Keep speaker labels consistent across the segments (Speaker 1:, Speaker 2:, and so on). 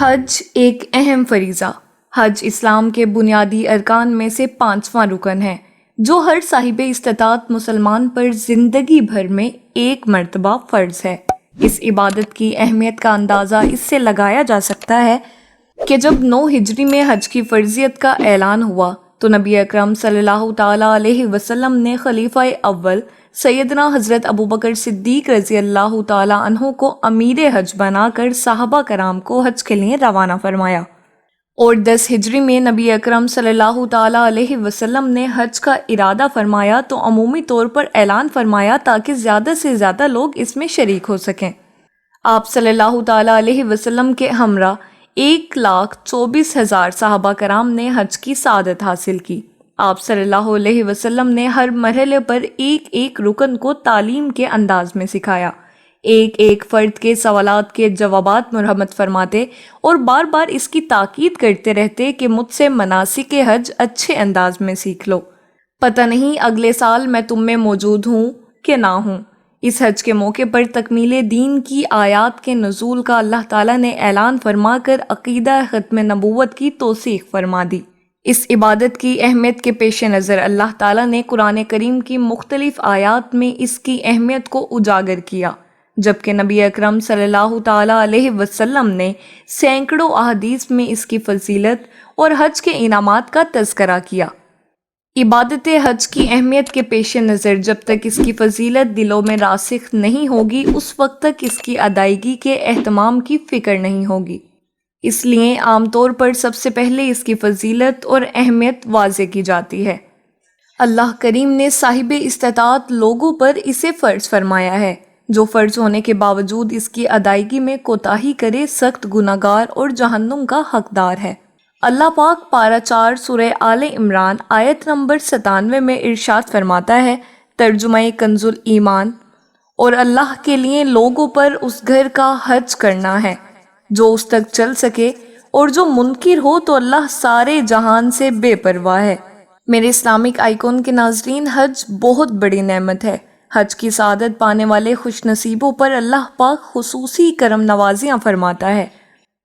Speaker 1: حج ایک اہم فریضہ۔ حج اسلام کے بنیادی ارکان میں سے 5واں رکن ہے جو ہر صاحب استطاعت مسلمان پر زندگی بھر میں ایک مرتبہ فرض ہے۔ اس عبادت کی اہمیت کا اندازہ اس سے لگایا جا سکتا ہے کہ جب 9 ہجری میں حج کی فرضیت کا اعلان ہوا تو نبی اکرم صلی اللہ تعالیٰ علیہ وسلم نے خلیفہ اول سیدنا حضرت ابوبکر صدیق رضی اللہ تعالیٰ عنہ کو امیر حج بنا کر صحابہ کرام کو حج کے لیے روانہ فرمایا، اور 10 ہجری میں نبی اکرم صلی اللہ تعالیٰ علیہ وسلم نے حج کا ارادہ فرمایا تو عمومی طور پر اعلان فرمایا تاکہ زیادہ سے زیادہ لوگ اس میں شریک ہو سکیں۔ آپ صلی اللہ تعالیٰ علیہ وسلم کے ہمراہ 1,24,000 صحابہ کرام نے حج کی سعادت حاصل کی۔ آپ صلی اللہ علیہ وسلم نے ہر مرحلے پر ایک ایک رکن کو تعلیم کے انداز میں سکھایا، ایک ایک فرد کے سوالات کے جوابات مرحمت فرماتے اور بار بار اس کی تاکید کرتے رہتے کہ مجھ سے مناسک حج اچھے انداز میں سیکھ لو، پتہ نہیں اگلے سال میں تم میں موجود ہوں کہ نہ ہوں۔ اس حج کے موقع پر تکمیل دین کی آیات کے نزول کا اللہ تعالیٰ نے اعلان فرما کر عقیدہ ختم نبوت کی توثیق فرما دی۔ اس عبادت کی اہمیت کے پیش نظر اللہ تعالیٰ نے قرآن کریم کی مختلف آیات میں اس کی اہمیت کو اجاگر کیا، جبکہ نبی اکرم صلی اللہ تعالیٰ علیہ وسلم نے سینکڑوں احادیث میں اس کی فضیلت اور حج کے انعامات کا تذکرہ کیا۔ عبادت حج کی اہمیت کے پیش نظر جب تک اس کی فضیلت دلوں میں راسخ نہیں ہوگی اس وقت تک اس کی ادائیگی کے اہتمام کی فکر نہیں ہوگی۔ اس لیے عام طور پر سب سے پہلے اس کی فضیلت اور اہمیت واضح کی جاتی ہے۔ اللہ کریم نے صاحب استطاعت لوگوں پر اسے فرض فرمایا ہے۔ جو فرض ہونے کے باوجود اس کی ادائیگی میں کوتاہی کرے سخت گناہگار اور جہنم کا حقدار ہے۔ اللہ پاک پارہ 4 سورہ آل عمران آیت نمبر 97 میں ارشاد فرماتا ہے، ترجمہ کنز الایمان، اور اللہ کے لیے لوگوں پر اس گھر کا حج کرنا ہے جو اس تک چل سکے، اور جو منکر ہو تو اللہ سارے جہان سے بے پرواہ ہے۔ میرے اسلامک آئیکن کے ناظرین، حج بہت بڑی نعمت ہے۔ حج کی سعادت پانے والے خوش نصیبوں پر اللہ پاک خصوصی کرم نوازیاں فرماتا ہے۔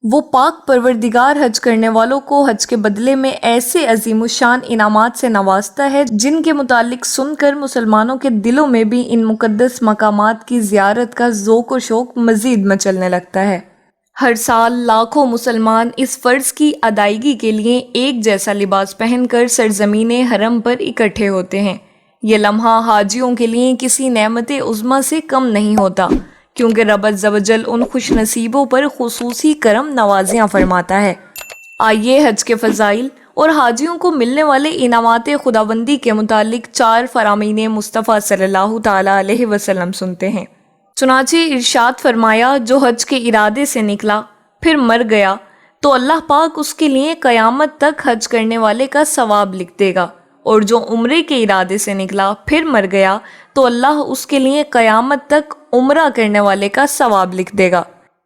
Speaker 1: وہ پاک پروردگار حج کرنے والوں کو حج کے بدلے میں ایسے عظیم الشان انعامات سے نوازتا ہے جن کے متعلق سن کر مسلمانوں کے دلوں میں بھی ان مقدس مقامات کی زیارت کا ذوق و شوق مزید مچلنے لگتا ہے۔ ہر سال لاکھوں مسلمان اس فرض کی ادائیگی کے لیے ایک جیسا لباس پہن کر سرزمین حرم پر اکٹھے ہوتے ہیں۔ یہ لمحہ حاجیوں کے لیے کسی نعمت عظمیٰ سے کم نہیں ہوتا، کیونکہ رب عز و جل ان خوش نصیبوں پر خصوصی کرم نوازیاں فرماتا ہے۔ آئیے حج کے فضائل اور حاجیوں کو ملنے والے انعامات خداوندی کے متعلق 4 فرامین مصطفیٰ صلی اللہ تعالیٰ علیہ وسلم سنتے ہیں۔ چنانچہ ارشاد فرمایا، جو حج کے ارادے سے نکلا پھر مر گیا تو اللہ پاک اس کے لیے قیامت تک حج کرنے والے کا ثواب لکھ دے گا، اور جو عمرے کے ارادے سے نکلا پھر مر گیا تو اللہ اس کے لیے قیامت تک عمرہ کرنے والے کا ثواب لکھ دے گا۔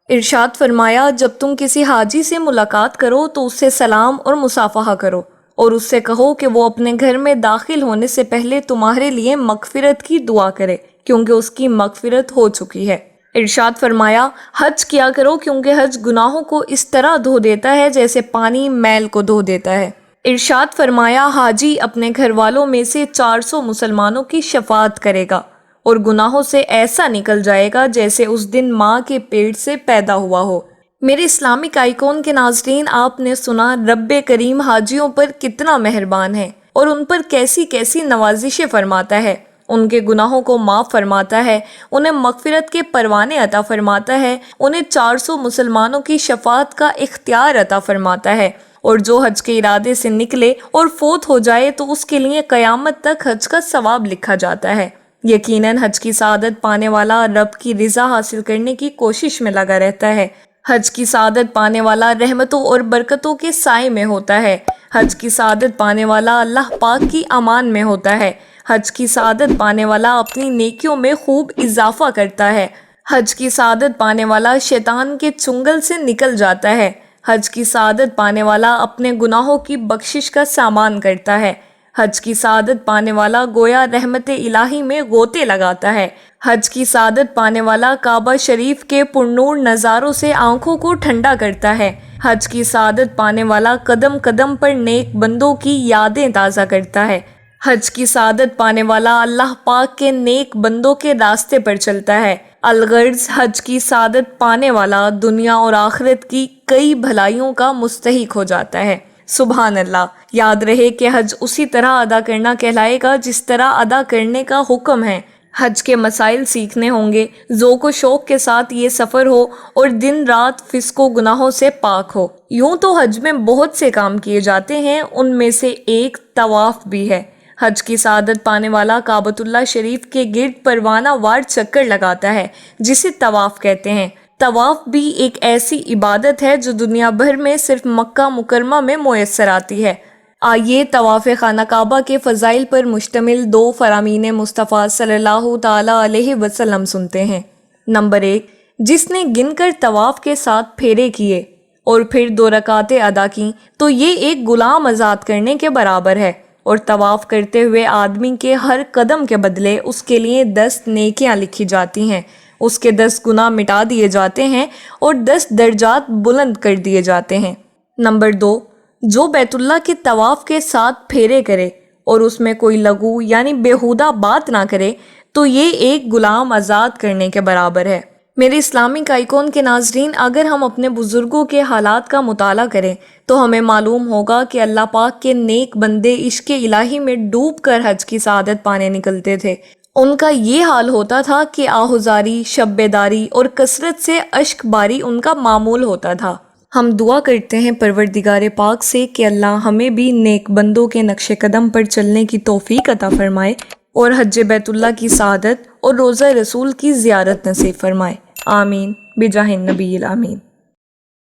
Speaker 1: ارشاد فرمایا، جب تم کسی حاجی سے ملاقات کرو تو اس سے سلام اور مصافحہ کرو، اور اس سے کہو کہ وہ اپنے گھر میں داخل ہونے سے پہلے تمہارے لیے مغفرت کی دعا کرے، کیونکہ اس کی مغفرت ہو چکی ہے۔ ارشاد فرمایا، حج کیا کرو کیونکہ حج گناہوں کو اس طرح دھو دیتا ہے جیسے پانی میل کو دھو دیتا ہے۔ ارشاد فرمایا، حاجی اپنے گھر والوں میں سے 400 مسلمانوں کی شفاعت کرے گا اور گناہوں سے ایسا نکل جائے گا جیسے اس دن ماں کے پیٹ سے پیدا ہوا ہو۔ میرے اسلامک آئیکن کے ناظرین، آپ نے سنا رب کریم حاجیوں پر کتنا مہربان ہے اور ان پر کیسی کیسی نوازشیں فرماتا ہے۔ ان کے گناہوں کو معاف فرماتا ہے، انہیں مغفرت کے پروانے عطا فرماتا ہے، انہیں 400 مسلمانوں کی شفاعت کا اختیار عطا فرماتا ہے، اور جو حج کے ارادے سے نکلے اور فوت ہو جائے تو اس کے لیے قیامت تک حج کا ثواب لکھا جاتا ہے۔ یقیناً حج کی سعادت پانے والا رب کی رضا حاصل کرنے کی کوشش میں لگا رہتا ہے۔ حج کی سعادت پانے والا رحمتوں اور برکتوں کے سائے میں ہوتا ہے۔ حج کی سعادت پانے والا اللہ پاک کی امان میں ہوتا ہے۔ حج کی سعادت پانے والا اپنی نیکیوں میں خوب اضافہ کرتا ہے۔ حج کی سعادت پانے والا شیطان کے چنگل سے نکل جاتا ہے۔ حج کی سعادت پانے والا اپنے گناہوں کی بخشش کا سامان کرتا ہے۔ حج کی سعادت پانے والا گویا رحمت الہی میں غوطے لگاتا ہے۔ حج کی سعادت پانے والا کعبہ شریف کے پرنور نظاروں سے آنکھوں کو ٹھنڈا کرتا ہے۔ حج کی سعادت پانے والا قدم قدم پر نیک بندوں کی یادیں تازہ کرتا ہے۔ حج کی سعادت پانے والا اللہ پاک کے نیک بندوں کے راستے پر چلتا ہے۔ الغرض حج کی سعادت پانے والا دنیا اور آخرت کی کئی بھلائیوں کا مستحق ہو جاتا ہے۔ سبحان اللہ۔ یاد رہے کہ حج اسی طرح ادا کرنا کہلائے گا جس طرح ادا کرنے کا حکم ہے۔ حج کے مسائل سیکھنے ہوں گے، ذوق و شوق کے ساتھ یہ سفر ہو اور دن رات فسق و گناہوں سے پاک ہو۔ یوں تو حج میں بہت سے کام کیے جاتے ہیں، ان میں سے ایک طواف بھی ہے۔ حج کی سعادت پانے والا کعبۃ اللہ شریف کے گرد پروانہ وار چکر لگاتا ہے، جسے طواف کہتے ہیں۔ طواف بھی ایک ایسی عبادت ہے جو دنیا بھر میں صرف مکہ مکرمہ میں میسر آتی ہے۔ آئیے طواف خانہ کعبہ کے فضائل پر مشتمل 2 فرامین مصطفیٰ صلی اللہ تعالی علیہ وسلم سنتے ہیں۔ نمبر 1، جس نے گن کر طواف کے 7 پھیرے کیے اور پھر 2 رکعتیں ادا کیں تو یہ ایک غلام آزاد کرنے کے برابر ہے، اور طواف کرتے ہوئے آدمی کے ہر قدم کے بدلے اس کے لیے 10 نیکیاں لکھی جاتی ہیں، اس کے 10 گناہ مٹا دیے جاتے ہیں اور 10 درجات بلند کر دیے جاتے ہیں۔ نمبر 2، جو بیت اللہ کے طواف کے 7 پھیرے کرے اور اس میں کوئی لغو یعنی بیہودہ بات نہ کرے تو یہ ایک غلام آزاد کرنے کے برابر ہے۔ میرے اسلامک آئیکن کے ناظرین، اگر ہم اپنے بزرگوں کے حالات کا مطالعہ کریں تو ہمیں معلوم ہوگا کہ اللہ پاک کے نیک بندے عشق الہی میں ڈوب کر حج کی سعادت پانے نکلتے تھے۔ ان کا یہ حال ہوتا تھا کہ آہوزاری، شب بیداری اور کثرت سے اشک باری ان کا معمول ہوتا تھا۔ ہم دعا کرتے ہیں پروردگار پاک سے کہ اللہ ہمیں بھی نیک بندوں کے نقش قدم پر چلنے کی توفیق عطا فرمائے اور حج بیت اللہ کی سعادت اور روضہ رسول کی زیارت نصیب فرمائے۔ آمین بجاہ النبی الامین۔